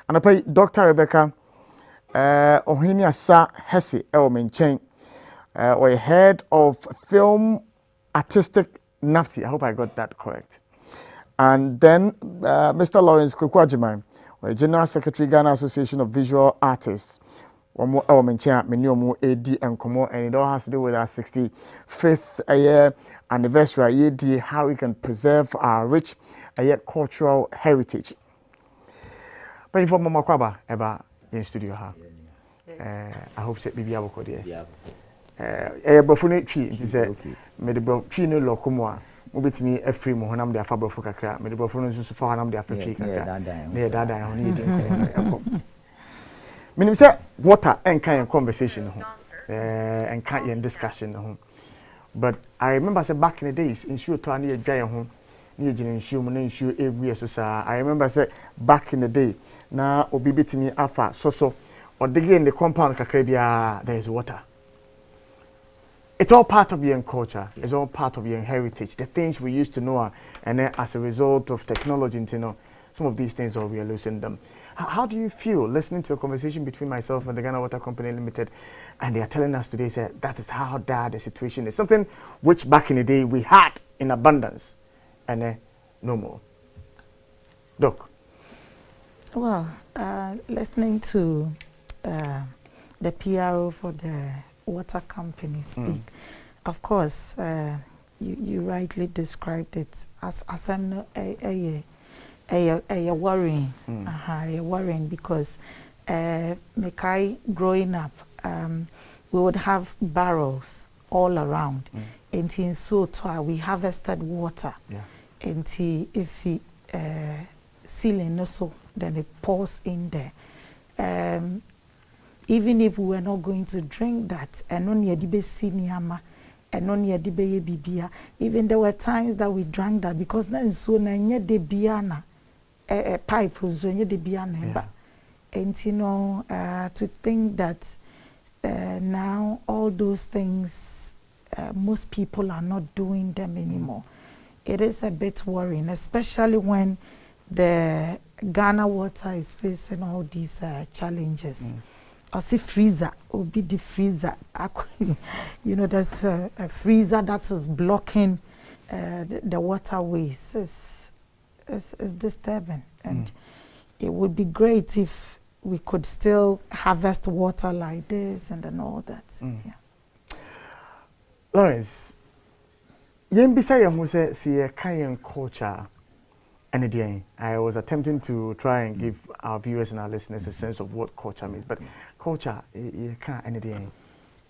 And I pay Dr. Rebecca Oheneasah Hesse menchen or head of film artistic NAFTI. I hope I got that correct. And then Mr. Lawrence Kwekwajiman, General Secretary Ghana Association of Visual Artists. One more mention many more AD and Komo, and it all has to do with our 65th year anniversary AD, how we can preserve our rich cultural heritage. But if Mama Kwaba ever in studio ha, I hope that Bibi Aboko there. Bofune tree, it is a medical tree no locomoa. Mobitimi a free mohonam de afabo for kakra, medical phone so far ham de after tree kakra. Near Dada, I need meaning say water and kind of conversation and kind of discussion. But I remember say back in the days, in sure to any guy home, near Jin shoe, every so I remember say back in the day, now obi bitimi afa so or dig in the compound kakrabia there is water. It's all part of your culture. It's all part of your heritage. The things we used to know, and then as a result of technology, you know, some of these things we are losing them. How do you feel listening to a conversation between myself and the Ghana Water Company Limited, and they are telling us today that is how bad the situation is? Something which back in the day we had in abundance, and no more. Doc. Well, listening to the PRO for the water company speak, of course, you rightly described it as a worrying, worrying because Mekai growing up, we would have barrels all around. And in so we harvested water. And if we ceiling also, then it pours in there. Even if we were not going to drink that, and only even there were times that we drank that because then so na de biana a pipe so de biana. And you know, to think that now all those things, most people are not doing them anymore. It is a bit worrying, especially when the Ghana water is facing all these challenges. I see freezer, will be the freezer. You know, there's a freezer that is blocking the waterways. It's disturbing, and it would be great if we could still harvest water like this and then all that. Lawrence, yembisa ya muse siye kayen culture. I was attempting to try and give our viewers and our listeners a sense of what culture means, but culture, you can't anything.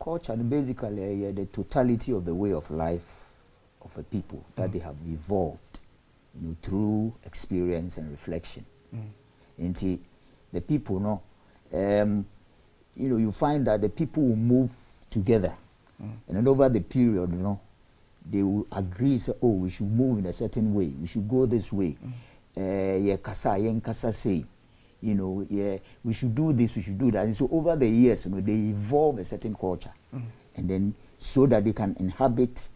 Culture basically the totality of the way of life of a people that they have evolved, you know, through experience and reflection. And the people, you know, you find that the people will move together, and then over the period, you know, they will agree, say, oh, we should move in a certain way, we should go this way. Kasa say, you know, we should do this, we should do that. And so over the years, you know, they evolve a certain culture, and then so that they can inhabit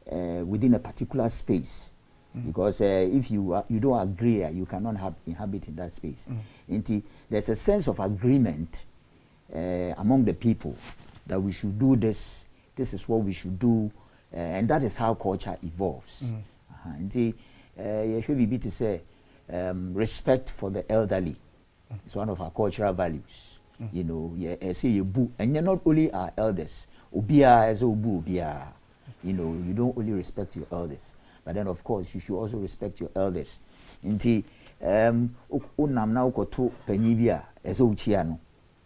within a particular space. Because if you don't agree, you cannot inhabit in that space. There's a sense of agreement among the people that we should do this. This is what we should do. And that is how culture evolves. You should be to say respect for the elderly. It's one of our cultural values. You know, say you boo, and you're not only our elders. Ubia as obu ubia. You know, you don't only respect your elders, but then of course you should also respect your elders. Inti unam na ukoto penyibia as uchiano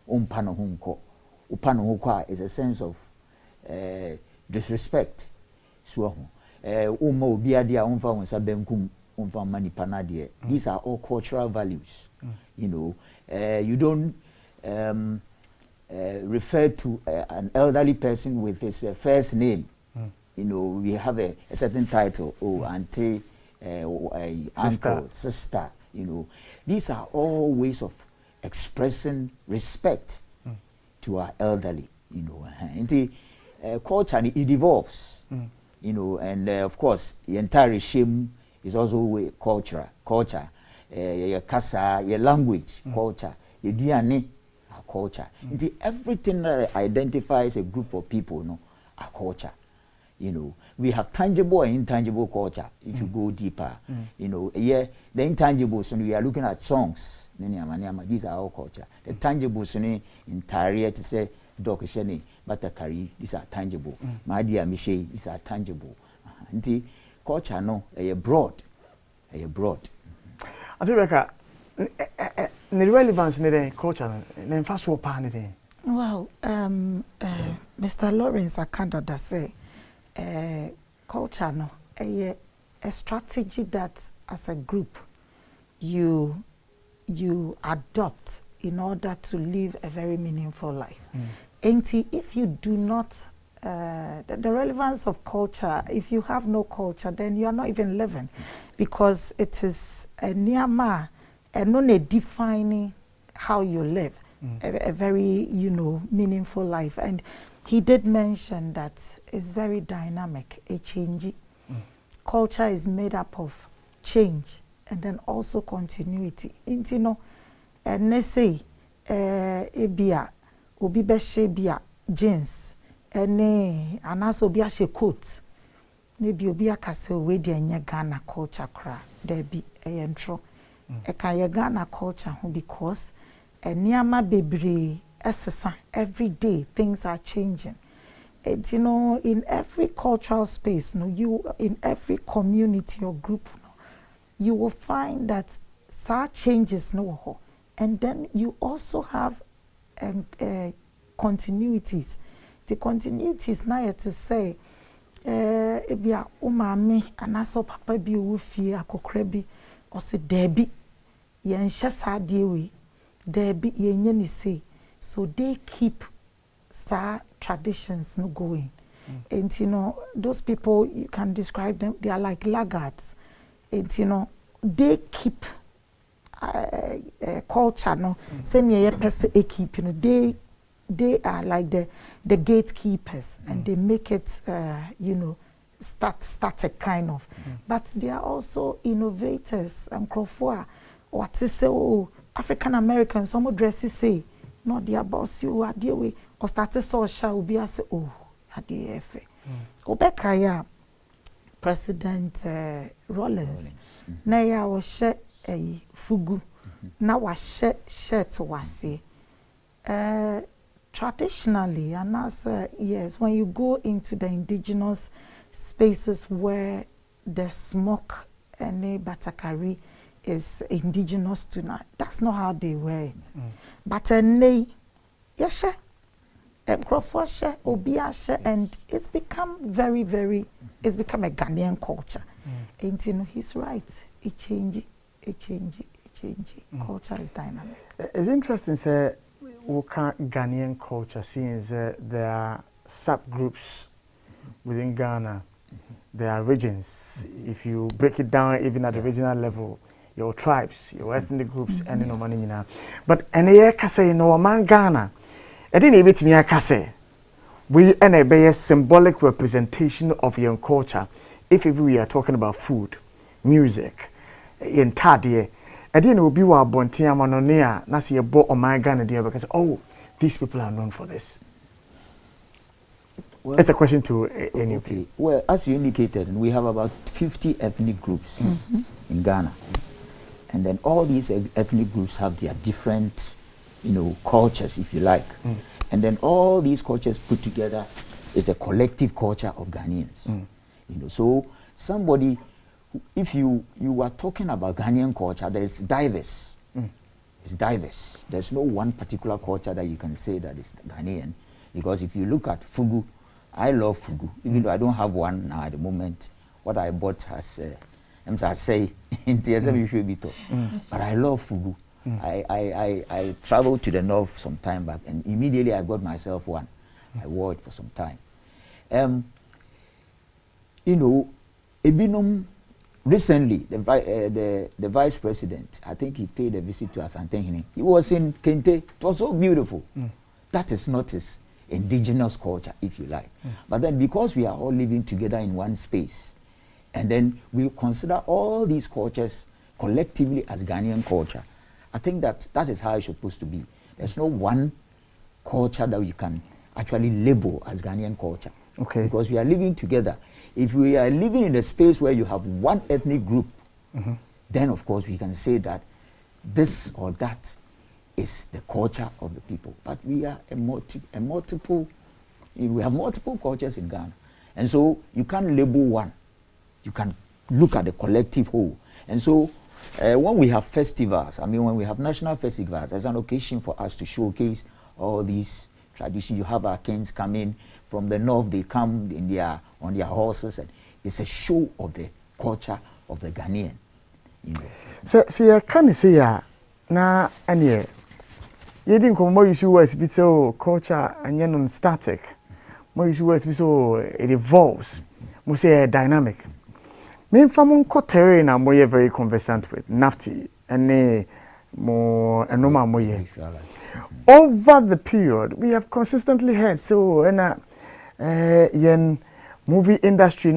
umpano hunko upano hukwa is a sense of disrespect. So, these are all cultural values. You know, you don't refer to an elderly person with his first name. You know, we have a certain title, auntie, uncle, sister. You know, these are all ways of expressing respect to our elderly. You know, and culture it evolves. You know, and of course, the entire regime is also culture. your kasa, your language, culture, your DNA, our culture. Everything that identifies a group of people, no, our culture. You know, we have tangible and intangible culture. If you go deeper, you know, the intangibles, so we are looking at songs. These are our culture. The tangibles, in Taria to say, Dokisheni, Batakari, these are tangible. Madia Miche, these are tangible. Culture, no, broad. Broad. I think the relevance in the culture, then fast war pan. Well, Mr. Lawrence Akanda does say, culture no a strategy that as a group you adopt in order to live a very meaningful life. And if you do not the relevance of culture, if you have no culture, then you are not even living, because it is a niyama and not defining how you live a very, you know, meaningful life. And he did mention that it's very dynamic, a change. Culture is made up of change and then also continuity. And you know, and they say, ebia, obi beshe bia jeans, and also bia she coat. Maybe obi akase we di enye Ghana culture kra. There be a intro. E kaya Ghana culture because niyama bebre esesa every day things are changing. And you know, in every cultural space, no, you in every community or group, no, you will find that such changes no, and then you also have continuities. The continuities now to say, ebia umami anaso papa bi owufie akokra bi or say debi yen hye dewe debi yenye ni say, so they keep sa traditions no going. And you know, those people, you can describe them, they are like laggards. And you know, they keep culture no same ye person keep, you know, they are like the gatekeepers, and they make it you know, static kind of. But they are also innovators and crofua what to say, oh, African Americans some dresses say no their boss you are dear way or started social will be as oh adefe obekaya President Rollins na ya wo hye fugu na wa hye shirt wase traditionally, and as yes, when you go into the indigenous spaces where the smoke and the batakari is indigenous tonight, that's not how they wear it. But yes, and it's become very, it's become a Ghanaian culture. And you know, he's right. It changes. Culture is dynamic. It's interesting, sir. Ghanaian culture, seeing there are subgroups within Ghana, there are regions. If you break it down, even at the regional level, your tribes, your ethnic groups, and no money now. But any kase no man Ghana, I didn't even me kase. We a symbolic representation of your culture. If we are talking about food, music, in Tadie. I didn't know be wa bontia manonia na see a bo on my Ghana dear because oh, these people are known for this. Well, it's a question to any. Okay. Well, as you indicated, we have about 50 ethnic groups in Ghana, and then all these ethnic groups have their different, you know, cultures, if you like, and then all these cultures put together is a collective culture of Ghanaians. You know, so somebody. If you are talking about Ghanaian culture, there's diverse. It's diverse. There's no one particular culture that you can say that is Ghanaian, because if you look at fugu, I love fugu, even though I don't have one now at the moment. What I bought has, I say, but I love fugu. I traveled to the north some time back, and immediately I got myself one. I wore it for some time. You know, Ebinum. Recently, the vice president, I think he paid a visit to Asantehene. He was in Kente. It was so beautiful. That is not his indigenous culture, if you like. But then because we are all living together in one space, and then we consider all these cultures collectively as Ghanaian culture. I think that is how it's supposed to be. There's no one culture that we can actually label as Ghanaian culture. Okay. Because we are living together. If we are living in a space where you have one ethnic group, then of course we can say that this or that is the culture of the people. But we are we have multiple cultures in Ghana. And so you can't label one. You can look at the collective whole. And so when we have festivals, when we have national festivals, as an occasion for us to showcase all these traditions. You have our kings coming from the north, they come on their horses, and it's a show of the culture of the Ghanaian. So you can say na anye you didn't come more issue was bit so culture and non static. More issue was so it evolves. We say dynamic. Me from terrain I'm very conversant with Nafti and more and no more. Over the period we have consistently heard so yen movie industry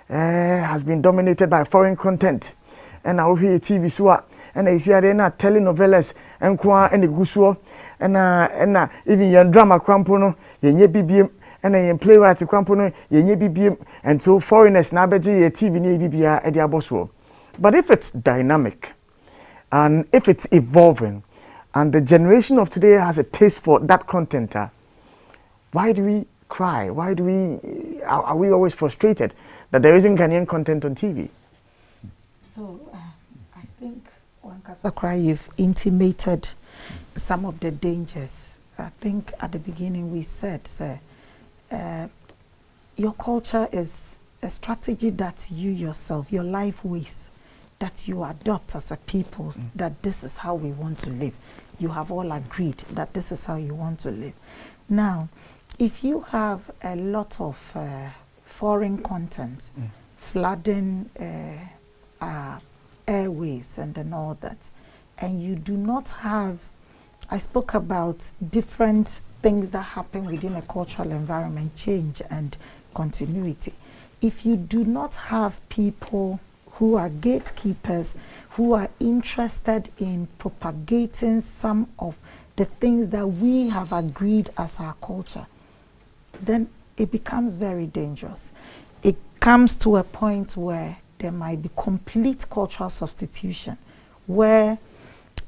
has been dominated by foreign content. And now here TV so and I see na telenovelas and kwa and gusuo and even your drama kwampo no yenye bibiem and yen playwright kwampo no yenye bibiem, and so foreigners na beji ye TV ni bibia e dia boso. But if it's dynamic and if it's evolving and the generation of today has a taste for that content, why do we cry? Why do we are we always frustrated that there isn't Ghanaian content on TV? So I think Sakura, you've intimated some of the dangers. I think at the beginning we said, your culture is a strategy that you yourself, your life ways, that you adopt as a people, that this is how we want to live. You have all agreed that this is how you want to live. Now, if you have a lot of foreign content flooding airwaves and then all that, and you do not have, I spoke about different things that happen within a cultural environment, change and continuity. If you do not have people who are gatekeepers, who are interested in propagating some of the things that we have agreed as our culture, then it becomes very dangerous. It comes to a point where there might be complete cultural substitution, where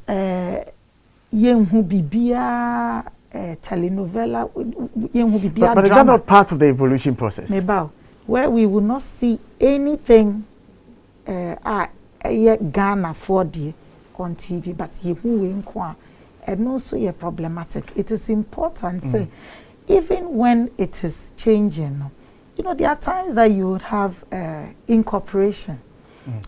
yenhu bibia telenovela, yenhu bibia but is that not part of the evolution process? Where we will not see anything Ghana 4D on TV, but and also you're problematic. It is important, say, even when it is changing, there are times that you would have incorporation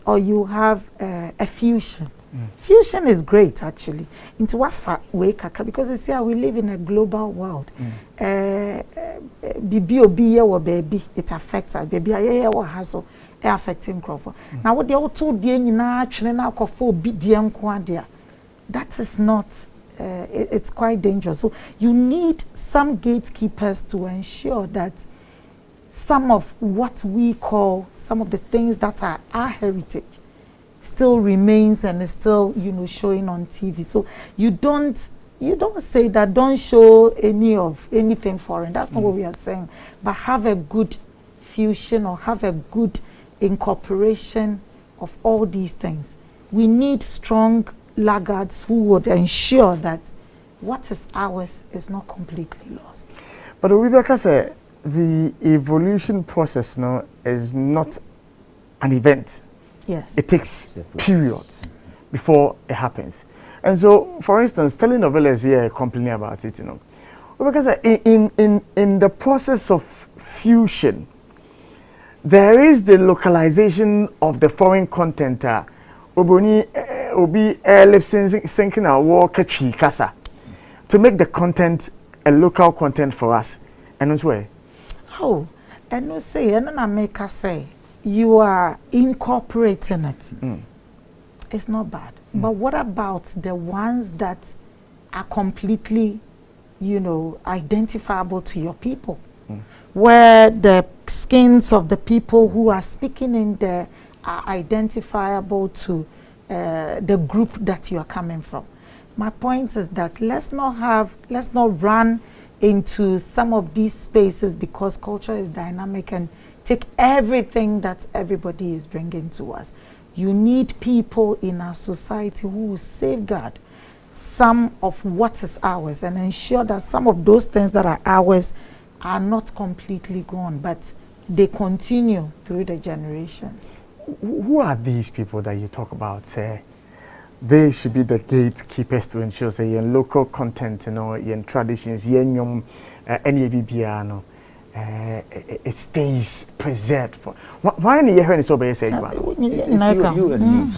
or you have a fusion. Fusion is great, actually. Into what way, because you see how we live in a global world. Baby or baby, it affects us. Baby, or hassle, affecting crop. Now, what they all told the actually now for BDM, that is not. It's quite dangerous. So you need some gatekeepers to ensure that some of what we call some of the things that are our heritage still remains and is still, showing on TV. So you don't say that don't show anything foreign. That's not what we are saying. But have a good fusion or have a good incorporation of all these things. We need strong laggards who would ensure that what is ours is not completely lost. But Rebecca said the evolution process now is not an event. Yes. It takes periods before it happens. And so, for instance, telenovelas here complaining about it, Because in the process of fusion, there is the localization of the foreign content. Obi lip syncing our war catchy kasa to make the content a local content for us. And that's why. Oh, and no say, and I make us say you are incorporating it. It's not bad. But what about the ones that are completely, identifiable to your people? Where the skins of the people who are speaking in there are identifiable to the group that you are coming from. My point is that let's not run into some of these spaces because culture is dynamic and take everything that everybody is bringing to us. You need people in our society who will safeguard some of what is ours and ensure that some of those things that are ours are not completely gone, but they continue through the generations. Who are these people that you talk about? Say, they should be the gatekeepers to ensure, say, your local content, your traditions, your any BBR, it stays preserved. Why are you hearing so bad? Say, you and me.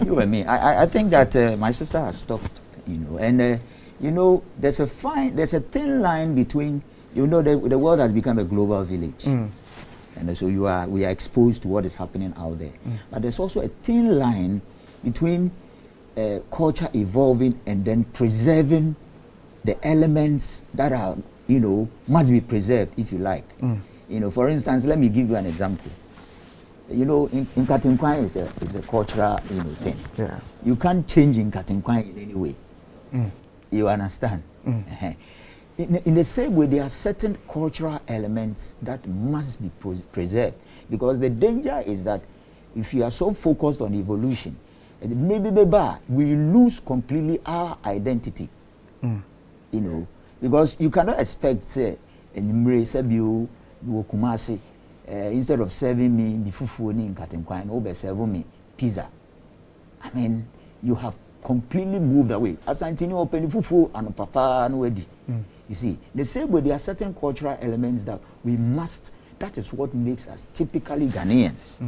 You and me. I think that my sister has talked, and there's a thin line between, the world has become a global village. And so we are exposed to what is happening out there. But there's also a thin line between culture evolving and then preserving the elements that are, must be preserved, if you like. For instance, let me give you an example. In Nkatinkwan is a cultural, thing. Yeah. You can't change Nkatinkwan in any way. You understand? In the same way, there are certain cultural elements that must be preserved, because the danger is that if you are so focused on evolution, maybe we lose completely our identity. Because you cannot expect, say, you Kumasi, instead of serving me bifufu ni Nkatinkwan, over serving me pizza. I mean, you have completely moved away. As I continue open fufu and papa and wedi. You see, the same way there are certain cultural elements that that is what makes us typically Ghanaians.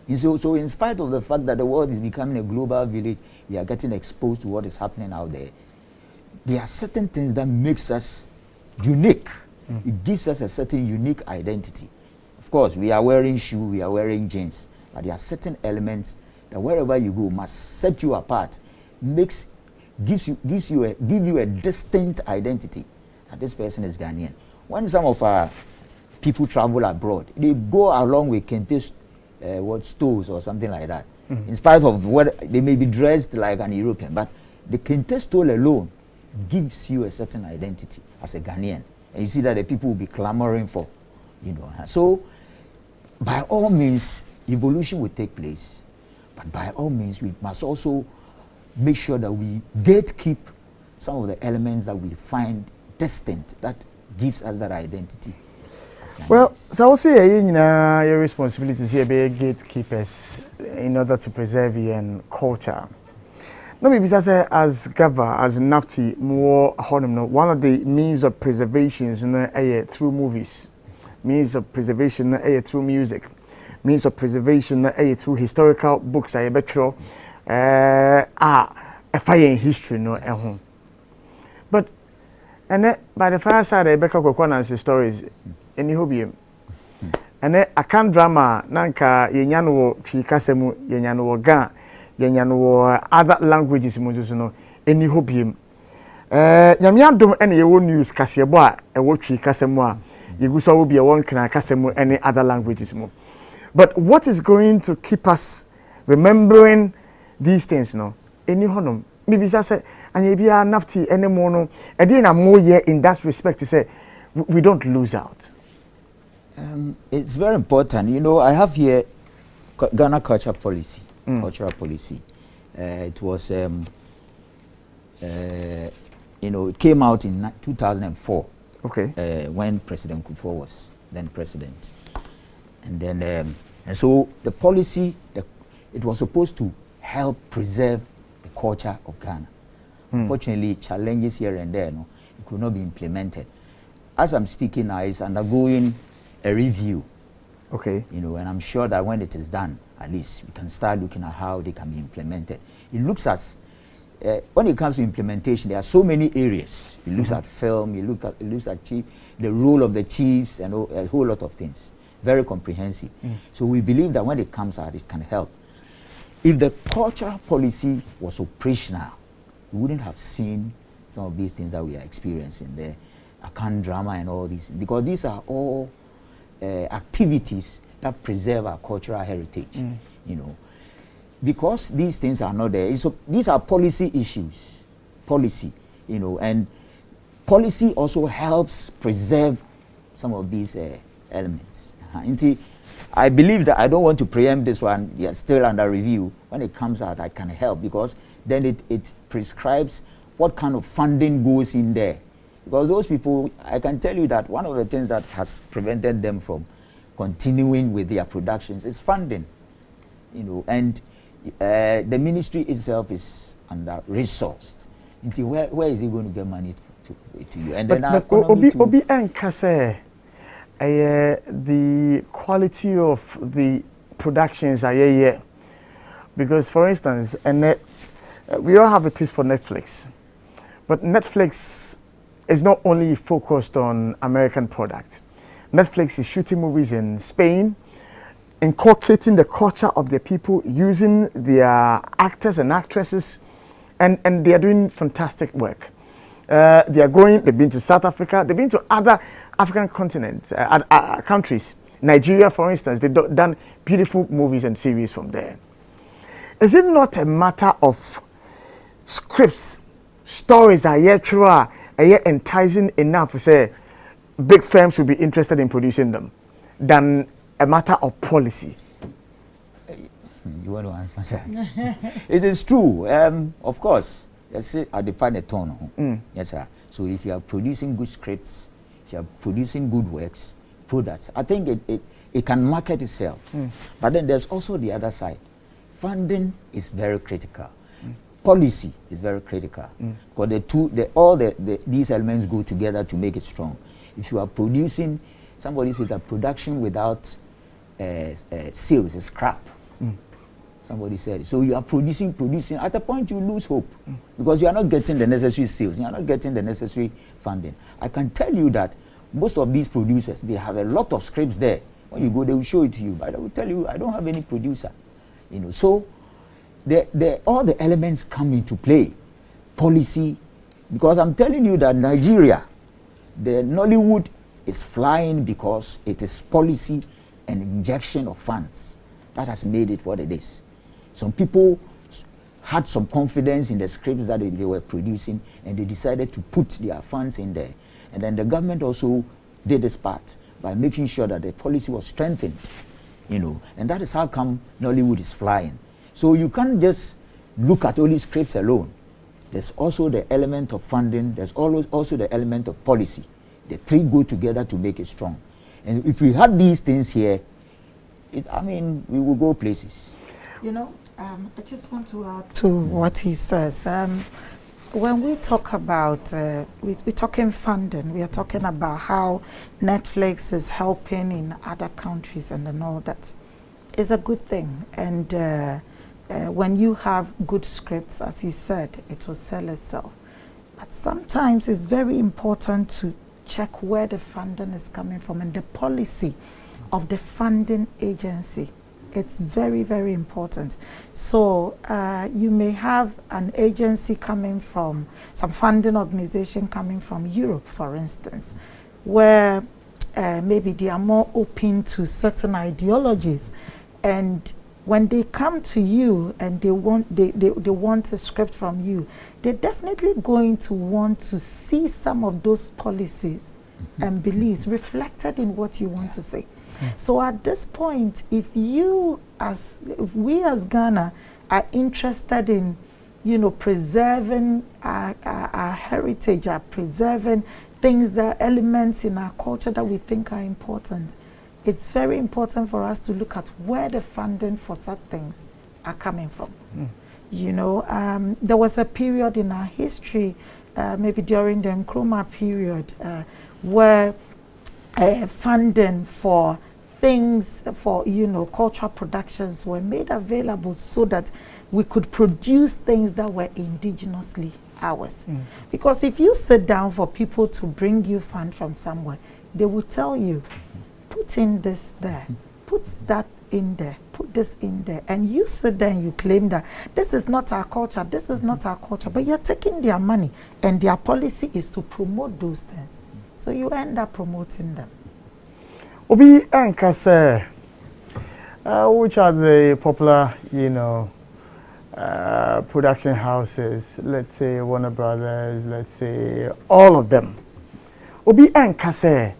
And so in spite of the fact that the world is becoming a global village, we are getting exposed to what is happening out there. There are certain things that makes us unique. It gives us a certain unique identity. Of course, we are wearing shoes, we are wearing jeans, but there are certain elements that wherever you go must set you apart, gives you a distinct identity. That this person is Ghanaian. When some of our people travel abroad, they go along with kente stores or something like that. In spite of what they may be dressed like an European, but the kente store alone gives you a certain identity as a Ghanaian, and you see that the people will be clamoring for, So, by all means, evolution will take place, but by all means, we must also make sure that we gatekeep some of the elements that we find distinct, that gives us that identity. Well, so I'll say your responsibility is here be gatekeepers in order to preserve your culture. No, maybe as Gava, as Nafti, more one of the means of preservation is through movies, means of preservation through music, means of preservation through historical books. I bet you a fire in history home. But and by the far side, I bet you stories. Any hobby, and a can drama nanka yenyano chikasemu yenyano ga yenyano other languages muzuno any hobby. Nyamiadum any your news kasiabo a watch chikasemu yegusa will be a one can kasemu any other languages more. But what is going to keep us remembering these things? No, any honum maybe say and you be a nafty anymore. No, and then I'm more here in that respect to say we don't lose out. It's very important. I have here Ghana culture policy, cultural policy. It was, it came out in 2004. Okay. When President Kufuor was then president, and then and so the policy, it was supposed to help preserve the culture of Ghana. Unfortunately, challenges here and there, it could not be implemented. As I'm speaking now, it's undergoing a review. Okay. And I'm sure that when it is done, at least we can start looking at how they can be implemented. It looks as when it comes to implementation, there are so many areas. It looks at film, it looks at the role of the chiefs, and a whole lot of things. Very comprehensive. So we believe that when it comes out, it can help. If the cultural policy was operational, we wouldn't have seen some of these things that we are experiencing there. Akan drama and all these, because these are all activities that preserve our cultural heritage. because these things are not there, these are policy issues, policy, you know, and policy also helps preserve some of these elements. I believe that I don't want to preempt this one. They are still under review. When it comes out, I can help, because then it prescribes what kind of funding goes in there. Because those people, I can tell you that one of the things that has prevented them from continuing with their productions is funding, you know, and the ministry itself is under-resourced. Where is he going to get money to you? And then Obi Nkase, the quality of the productions are here. Because, for instance, we all have a taste for Netflix, but Netflix is not only focused on American products. Netflix is shooting movies in Spain, inculcating the culture of the people, using their actors and actresses, and they are doing fantastic work. They've been to South Africa, they've been to other African continents, countries. Nigeria, for instance, they've done beautiful movies and series from there. Is it not a matter of scripts, stories are yet true, are yet enticing enough to say big firms will be interested in producing them, than a matter of policy? You want to answer that? It is true. Of course, let's say I define a tone. Yes, sir. So if you are producing good scripts, if you are producing good works, products, I think it can market itself. But then there's also the other side. Funding is very critical. Policy is very critical. Because these elements go together to make it strong. If you are producing, somebody says that production without sales is crap. Somebody said it. So you are producing. At a point you lose hope, because you are not getting the necessary sales. You are not getting the necessary funding. I can tell you that most of these producers, they have a lot of scripts there. When you go, they will show it to you. But I will tell you, I don't have any producer. You know, so all the elements come into play. Policy, because I'm telling you that Nigeria, the Nollywood is flying because it is policy and injection of funds that has made it what it is. Some people had some confidence in the scripts that they were producing, and they decided to put their funds in there. And then the government also did its part by making sure that the policy was strengthened, you know, and that is how come Nollywood is flying. So you can't just look at only scripts alone. There's also the element of funding. There's also the element of policy. The three go together to make it strong. And if we had these things here, we will go places. You know, I just want to add to what he says. When we talk about, we're talking funding, we are talking about how Netflix is helping in other countries and all that. It's a good thing. And when you have good scripts, as he said, it will sell itself. But sometimes it's very important to check where the funding is coming from and the policy of the funding agency. It's very, very important. So you may have an agency coming from, some funding organization coming from Europe, for instance, where maybe they are more open to certain ideologies. And when they come to you and they want a script from you, they're definitely going to want to see some of those policies and beliefs reflected in what you want to say. So at this point, if we as Ghana are interested in, you know, preserving our heritage, preserving things, elements in our culture that we think are important, it's very important for us to look at where the funding for such things are coming from. You know, there was a period in our history, maybe during the Nkrumah period, where funding for things, for, you know, cultural productions were made available so that we could produce things that were indigenously ours. Because if you sit down for people to bring you fund from somewhere, they will tell you, put in this there, put that in there, put this in there, and you sit there and you claim that this is not our culture, this is not our culture, but you're taking their money, and their policy is to promote those things. So you end up promoting them. Obi Nkase, which are the popular, you know, production houses, let's say Warner Brothers, let's say all of them. Obi Nkase,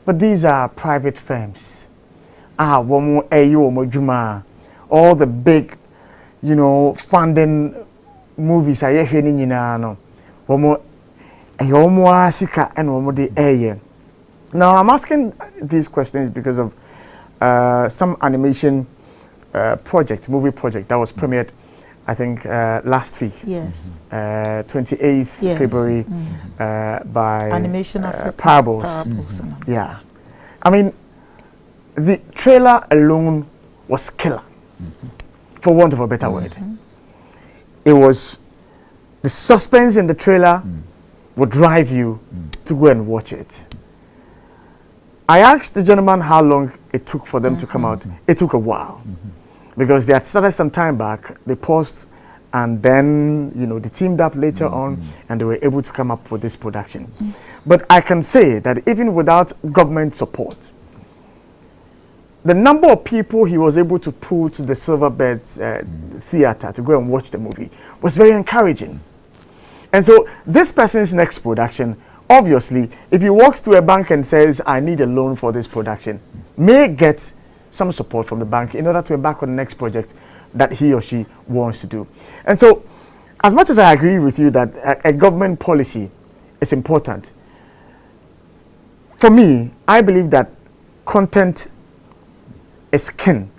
but these are private firms. Womo Eyo Mojuma, all the big, funding movies are happening in Womo Eyomo Asika and Womo de Eye. Now I'm asking these questions because of some animation movie project that was premiered, I think, last week. Yes. 28th Yes. February by Animation Africa. Parables. Yeah. I mean, the trailer alone was killer, for want of a better word. It was the suspense in the trailer would drive you to go and watch it. I asked the gentleman how long it took for them to come out. It took a while because they had started some time back. They paused and then, they teamed up later on and they were able to come up with this production. But I can say that even without government support, the number of people he was able to pull to the Silverbirds theater to go and watch the movie was very encouraging. And so this person's next production, obviously, if he walks to a bank and says, I need a loan for this production, may get some support from the bank in order to embark on the next project that he or she wants to do. And so, as much as I agree with you that a government policy is important, for me, I believe that content is king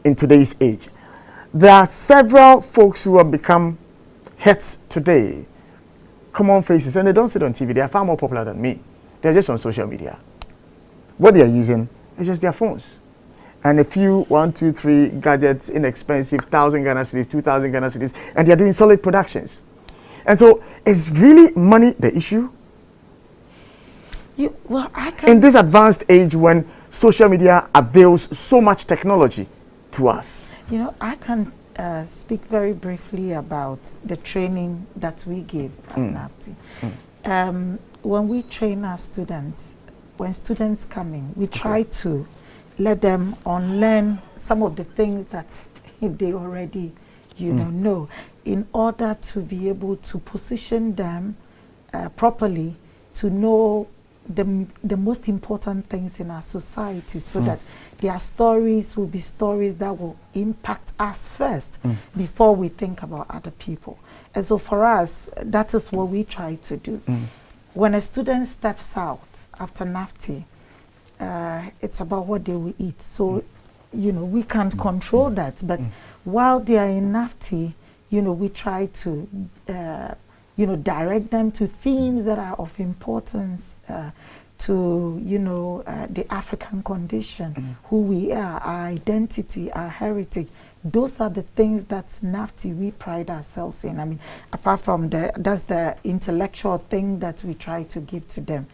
in today's age. There are several folks who have become hits today, common faces, and they don't sit on TV. They are far more popular than me. They're just on social media. What they are using is just their phones. And a few, 1, 2, 3 gadgets, inexpensive, 1,000 Ghana cedis, 2,000 Ghana cedis, and they're doing solid productions. And so, is really money the issue? In this advanced age when social media avails so much technology to us. I can speak very briefly about the training that we give at NAPTI. When we train our students, when students come in, we try to let them unlearn some of the things that they already, know, in order to be able to position them properly to know the most important things in our society, so that their stories will be stories that will impact us first before we think about other people. And so for us, that is what we try to do. When a student steps out after NAFTI, it's about what they will eat. So, we can't control that. But while they are in NAFTI, we try to direct them to themes that are of importance to, the African condition, who we are, our identity, our heritage. Those are the things that NAFTI we pride ourselves in. I mean, apart from that's the intellectual thing that we try to give to them.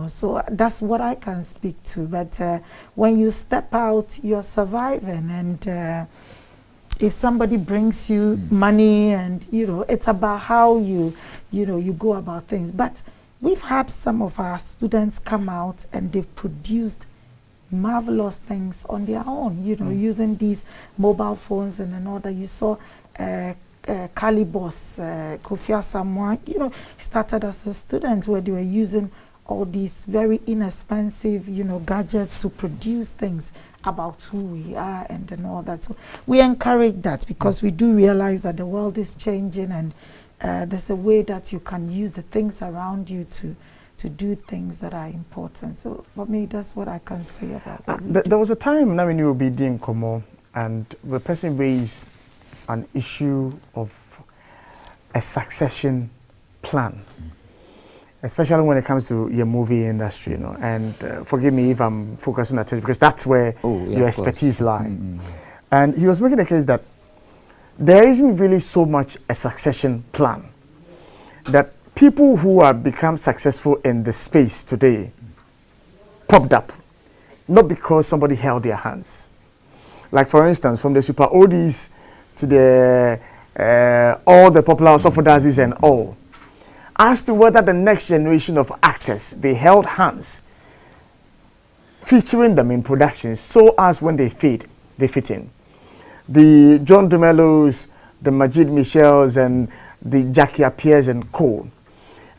So that's what I can speak to. But when you step out, you're surviving, and if somebody brings you money, and it's about how you go about things. But we've had some of our students come out and they've produced marvelous things on their own, using these mobile phones and all that. You saw Calibos, Kofi Asamoah, started as a student where they were using all these very inexpensive, gadgets to produce things about who we are and all that. So we encourage that, because we do realize that the world is changing, and there's a way that you can use the things around you to do things that are important. So for me, that's what I can say about that. There was a time now when you were being Komo, and the person raised an issue of a succession plan, especially when it comes to your movie industry, and forgive me if I'm focusing on that, because that's where your expertise lies. And he was making the case that there isn't really so much a succession plan, that people who have become successful in the space today popped up, not because somebody held their hands. Like, for instance, from the super oldies to the all the popular sophodazis and all, as to whether the next generation of actors, they held hands, featuring them in productions, so as when they fit in. The John DeMellos, the Majid Michels and the Jackie Appiers and co,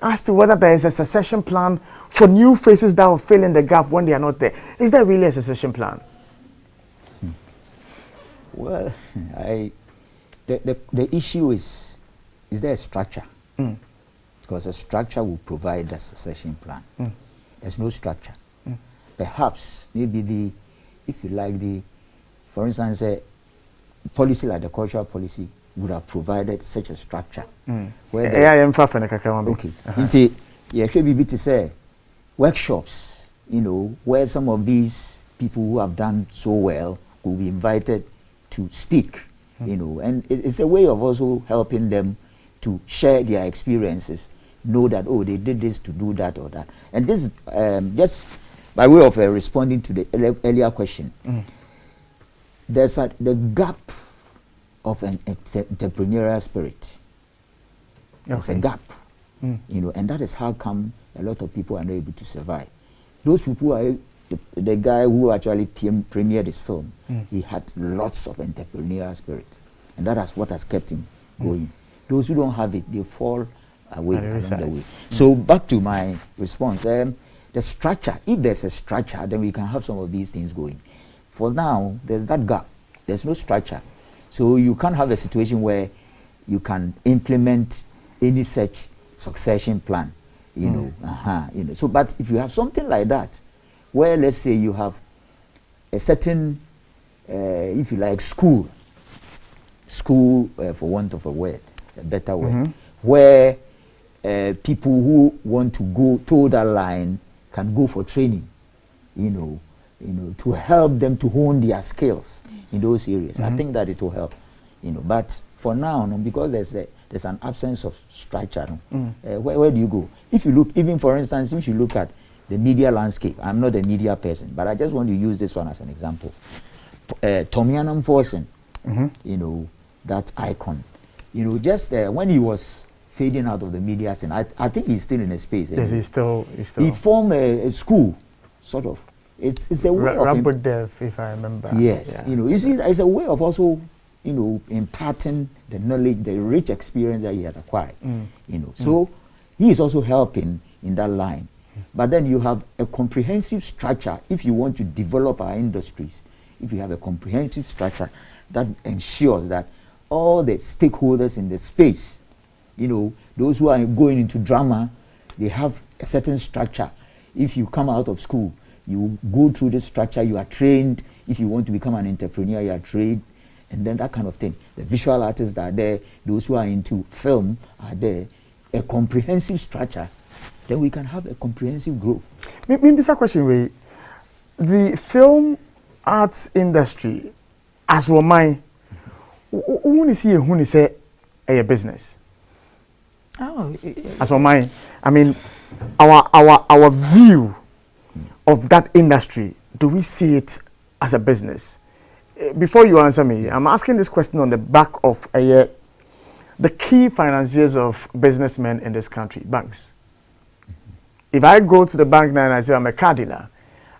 as to whether there is a succession plan for new faces that will fill in the gap when they are not there. Is there really a succession plan? Well, the issue is there a structure? Because a structure will provide the succession plan. There's no structure. Perhaps, maybe if you like for instance, a policy like the cultural policy would have provided such a structure. Where okay. Yeah, should to say workshops, where some of these people who have done so well will be invited to speak, and it's a way of also helping them to share their experiences, know that, oh, they did this to do that or that. And this just by way of responding to the earlier question, there's the gap of an entrepreneurial spirit. There's a gap, and that is how come a lot of people are not able to survive. Those people are the guy who actually premiered this film. He had lots of entrepreneurial spirit, and that is what has kept him going. Those who don't have it, they fall away along the way. So back to my response, the structure. If there's a structure, then we can have some of these things going. For now, there's that gap. There's no structure, so you can't have a situation where you can implement any such succession plan. So, but if you have something like that, where let's say you have a certain, if you like, school, for want of a word, a better word, where people who want to go to that line can go for training, to help them to hone their skills in those areas. I think that it will help, But for now, because there's an absence of structure, where do you go? If you look, even for instance, if you look at the media landscape, I'm not a media person, but I just want to use this one as an example. Tomianam Forsen, that icon, just when he was fading out of the media scene, I think he's still in a space. Yes, he's still. He formed a school, sort of. It's a way of Rabodev, if I remember. Yes, you see, it's a way of also, imparting the knowledge, the rich experience that he had acquired. So he is also helping in that line. But then you have a comprehensive structure. If you want to develop our industries, if you have a comprehensive structure that ensures that all the stakeholders in the space, those who are going into drama, they have a certain structure. If you come out of school, you go through this structure, you are trained. If you want to become an entrepreneur, you are trained, and then that kind of thing. The visual artists are there, those who are into film are there. A comprehensive structure, then we can have a comprehensive growth. Maybe this question, way the film arts industry, as for mine, who is say a business? Oh, as for mine, I mean, our view of that industry, do we see it as a business? Before you answer me, I'm asking this question on the back of the key financiers of businessmen in this country, banks. If I go to the bank now and I say I'm a car dealer,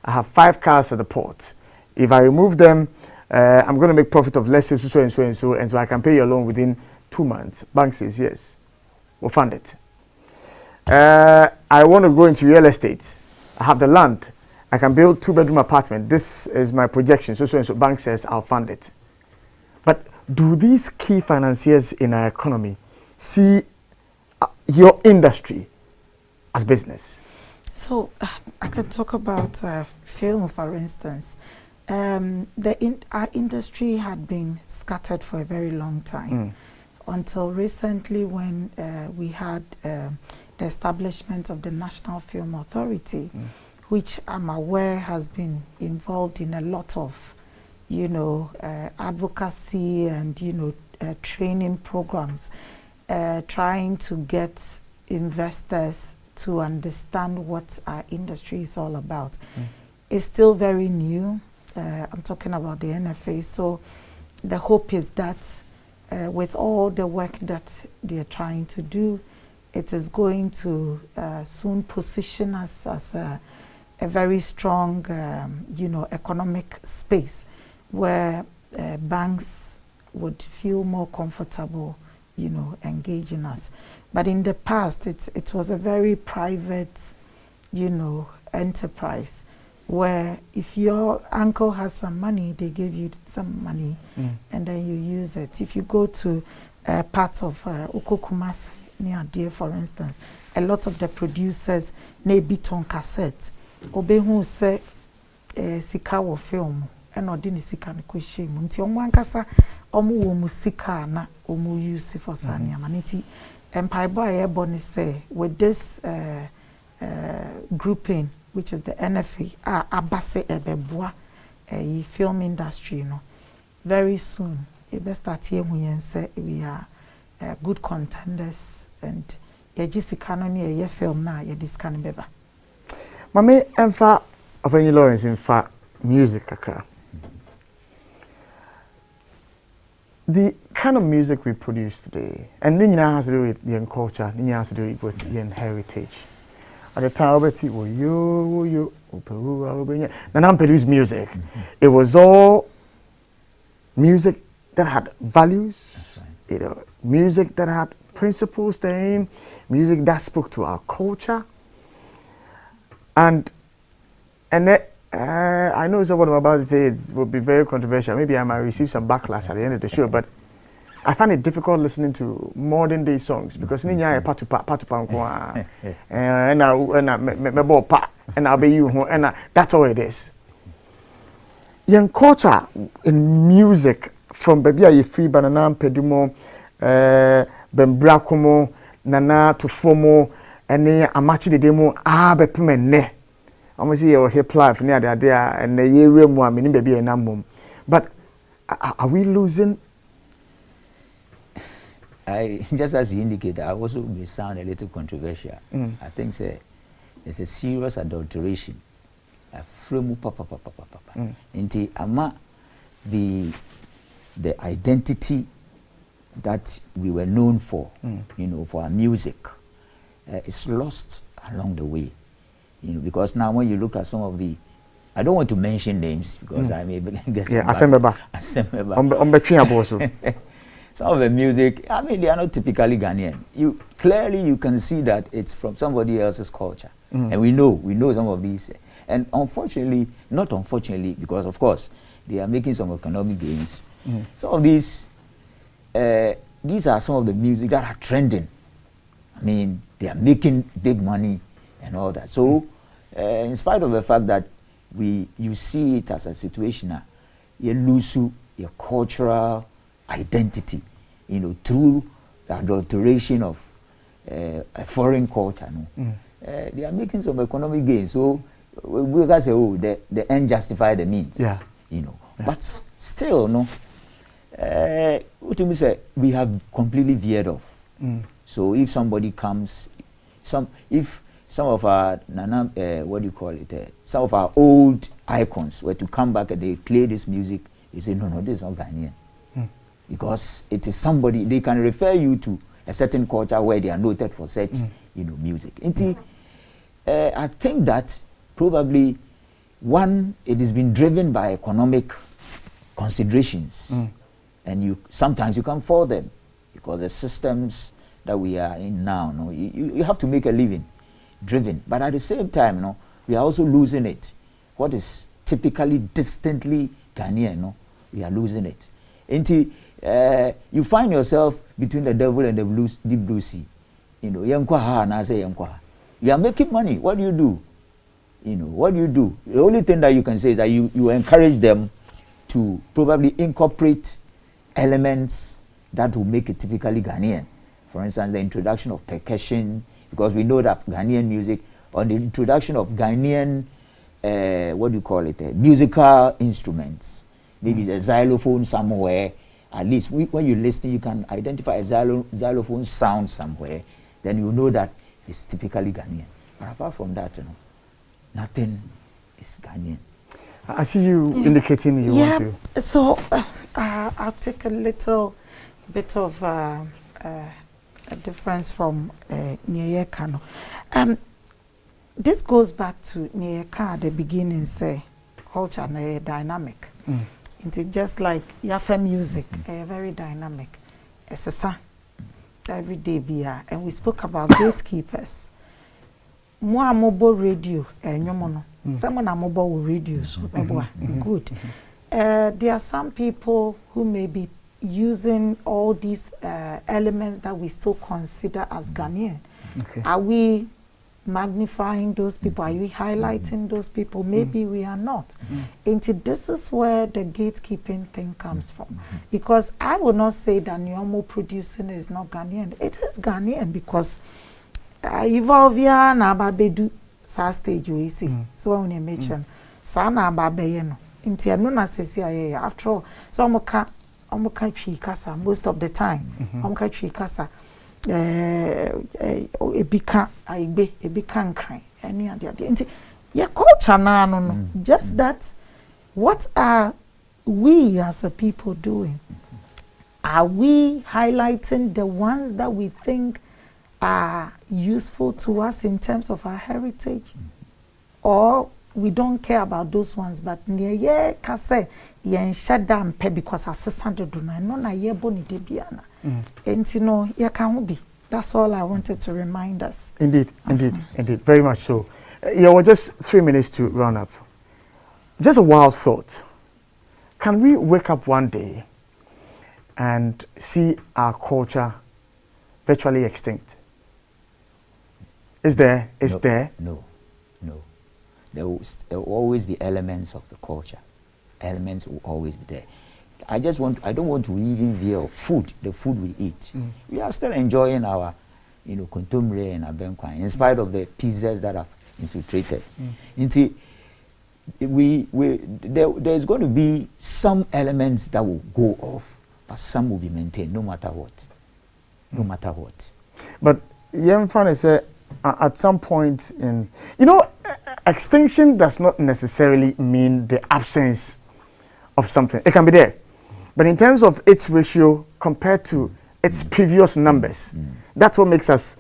I have 5 cars at the port. If I remove them, I'm going to make profit of let's say so and so and so, and so I can pay your loan within 2 months. Bank says yes, we'll fund it. I want to go into real estate. I have the land. I can build 2-bedroom apartment. This is my projection. So and so. Bank says I'll fund it. But do these key financiers in our economy see your industry as business? So I can talk about film, for instance. Our industry had been scattered for a very long time until recently when we had the establishment of the National Film Authority, which I'm aware has been involved in a lot of, advocacy and, training programs, trying to get investors to understand what our industry is all about. It's still very new. I'm talking about the NFA. So the hope is that with all the work that they're trying to do, it is going to soon position us as a very strong, economic space where banks would feel more comfortable, engaging us. But in the past, it was a very private, enterprise, where if your uncle has some money, they give you some money, and then you use it. If you go to parts of Ukokumasi, near Deer, for instance, a lot of the producers may be on cassette. Obehu say sika wo film, and odini sika ne kwehye mu. Nti omo ankasa omo wo musika na omo use for sania maniti. Empire boy ebony say with this grouping, which is the NFA, abase ebeboa film industry, very soon it be start here when say we are good contenders, and sika no ne ye film na ye this kind beba. Mame emfa Oheneasah Lawrence in fact music kakra. The kind of music we produce today, and then has to do with young culture, then has to do with young heritage. At the time, when I produced music, it was all music that had values, music that had principles, music that spoke to our culture, and I know what I'm about to say it will be very controversial. Maybe I might receive some backlash at the end of the show, but I find it difficult listening to modern day songs because ninya patupa nko and I'll be you and that's all it is. Young culture in music from baby aye free banana pedumo bembrakomo nana to fomo ene amachi de demo bepemene. I'm see your hip life near there and the year mu amini baby enamum. But are we losing? Just as you indicated, I also may sound a little controversial. I think there's a serious adulteration. Inti ama the identity that we were known for, for our music, is lost along the way. Because now when you look at some of the, I don't want to mention names because I may get some of the music, I mean, they are not typically Ghanaian. You can see that it's from somebody else's culture, and we know some of these. And unfortunately, not unfortunately, because of course they are making some economic gains. Some of these are some of the music that are trending. I mean, they are making big money and all that. So, in spite of the fact that you see it as a situation, you lose your cultural identity, through the adulteration of a foreign culture. They are making some economic gains. So we can say, the end justify the means. Yeah. But still, what we say, we have completely veered off. So if somebody comes, if some of our some of our old icons were to come back and they play this music, they say, no, this is not Ghanaian. Because it is somebody, they can refer you to a certain culture where they are noted for such, music. I think that probably, one, it has been driven by economic considerations. And sometimes you can fall them because the systems that we are in now, you have to make a living driven. But at the same time, we are also losing it. What is typically distantly Ghanaian, we are losing it. You find yourself between the devil and the deep blue sea. You are making money. What do you do? What do you do? The only thing that you can say is that you encourage them to probably incorporate elements that will make it typically Ghanaian. For instance, the introduction of percussion, because we know that Ghanaian music, or the introduction of Ghanaian, musical instruments. Maybe the xylophone somewhere. At least when you listen, you can identify a xylophone sound somewhere. Then you know that it's typically Ghanaian. But apart from that, nothing is Ghanaian. I see you indicating you want to. So I'll take a little bit of a difference from Nyeyeka. This goes back to Nyeyeka at the beginning, say culture and dynamic. It's just like Yafa music, very dynamic. It's a every day beer, and we spoke about gatekeepers. More mobile radio, and yomono. Someone are mobile radios, good. There are some people who may be using all these elements that we still consider as Ghanaian. Okay. Are we magnifying those people? Are we highlighting those people? Maybe we are not. And this is where the gatekeeping thing comes from. Because I would not say that Nyomo producing is not Ghanaian. It is Ghanaian because evolve ya na babedu sa stage we see. So when you mention sa na babe no. Inti no na sesi aye after all. So omoka twi kasa most of the time. Omoka twi kasa. Ebika aigbe ebika nkran any and the your culture na no just that what are we as a people doing? Are we highlighting the ones that we think are useful to us in terms of our heritage, or we don't care about those ones but near ye kase yen shadam pe because assistant do na no na ye boni de biana. And you know, you can be. That's all I wanted to remind us. Indeed, indeed, very much so. Well, just 3 minutes to round up. Just a wild thought. Can we wake up one day and see our culture virtually extinct? Is there? No. There will always be elements of the culture. Elements will always be there. I don't want to even veer of food, the food we eat. We are still enjoying our, kontomire and abenkwan, in spite of the pizzas that have infiltrated. There's going to be some elements that will go off, but some will be maintained, no matter what. No matter what. But Yemfan say at some point in, extinction does not necessarily mean the absence of something. It can be there. But in terms of its ratio compared to its previous numbers, that's what makes us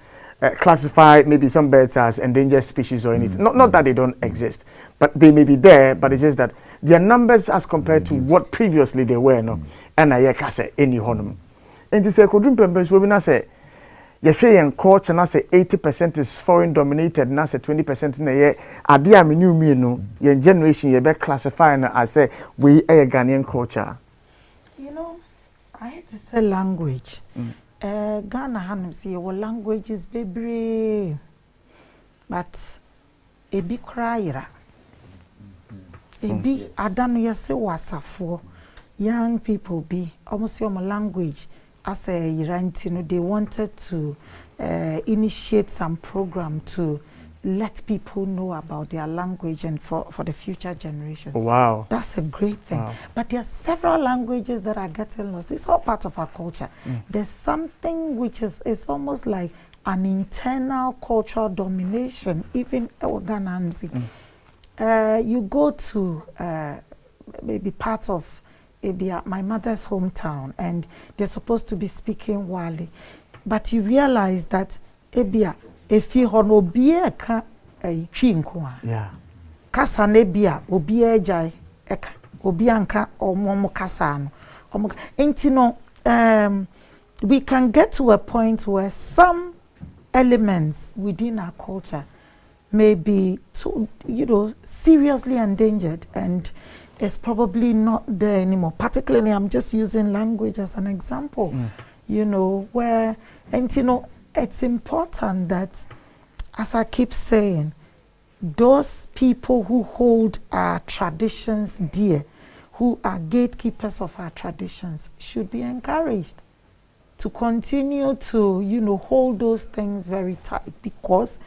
classify maybe some birds as endangered species or anything. Not that they don't exist, but they may be there, but it's just that their numbers as compared to what previously they were, and I can't any honum. And this could say, Yeshayan culture, and I say 80% is foreign dominated, and I say 20% in a year. Adia minu, your generation, you better classify and I say we are a Ghanaian culture. I had to say language. Ghana hanum say our language is baby, but a big crier. A big adanu yase wasafo. Young people be almost your language as a Irantino. They wanted to initiate some program to let people know about their language and for the future generations. Wow. That's a great thing. Wow. But there are several languages that are getting lost. It's all part of our culture. There's something which is almost like an internal cultural domination, even Ghana. You go to maybe parts of my mother's hometown and they're supposed to be speaking Wali. But you realize that if you hono bia ka twinko yeah kasa na bia obi ajai eka obi anka omo kasa no omo enti we can get to a point where some elements within our culture may be too, seriously endangered and it's probably not there anymore. Particularly I'm just using language as an example. Where it's important that, as I keep saying, those people who hold our traditions dear, who are gatekeepers of our traditions, should be encouraged to continue to, hold those things very tight, because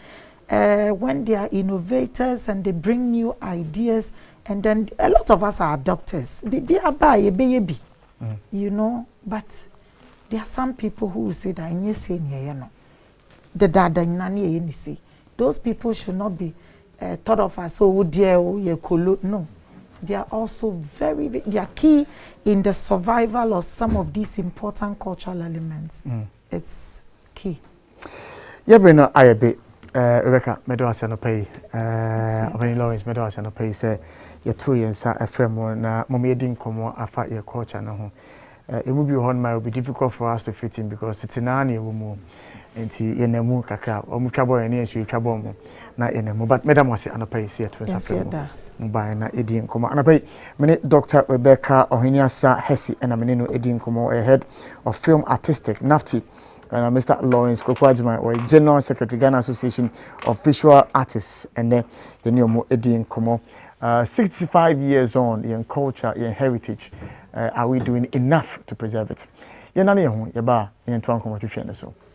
when they are innovators and they bring new ideas, and then a lot of us are adopters, but there are some people who will say that the dada say those people should not be thought of as no. They are also they are key in the survival of some of these important cultural elements. It's key. Ayabe, Rebecca, medo ase no pay. Oheneasah Lawrence medo ase no pay say ye two yensa efrem na mom ye din komo afa ye culture na ho. It will be on my will be difficult for us to fit in because it's in any woman. Enti ye nemu kakra omu twabo ene ensu twabo mu na ye nemu but madam wase anopai se to nsafo mu ba na edi nkomo anopai mene Dr. Rebecca Oheneasah Hesse and amene no edi nkomo head of film artistic NAFTI and Mr. Lawrence Kokwajima or General Secretary Ghana Association of Visual Artists and then ye ni omo edi nkomo 65 years on in culture in heritage are we doing enough to preserve it ye na ne ho ye ba ye nto ankomo twetwe ne so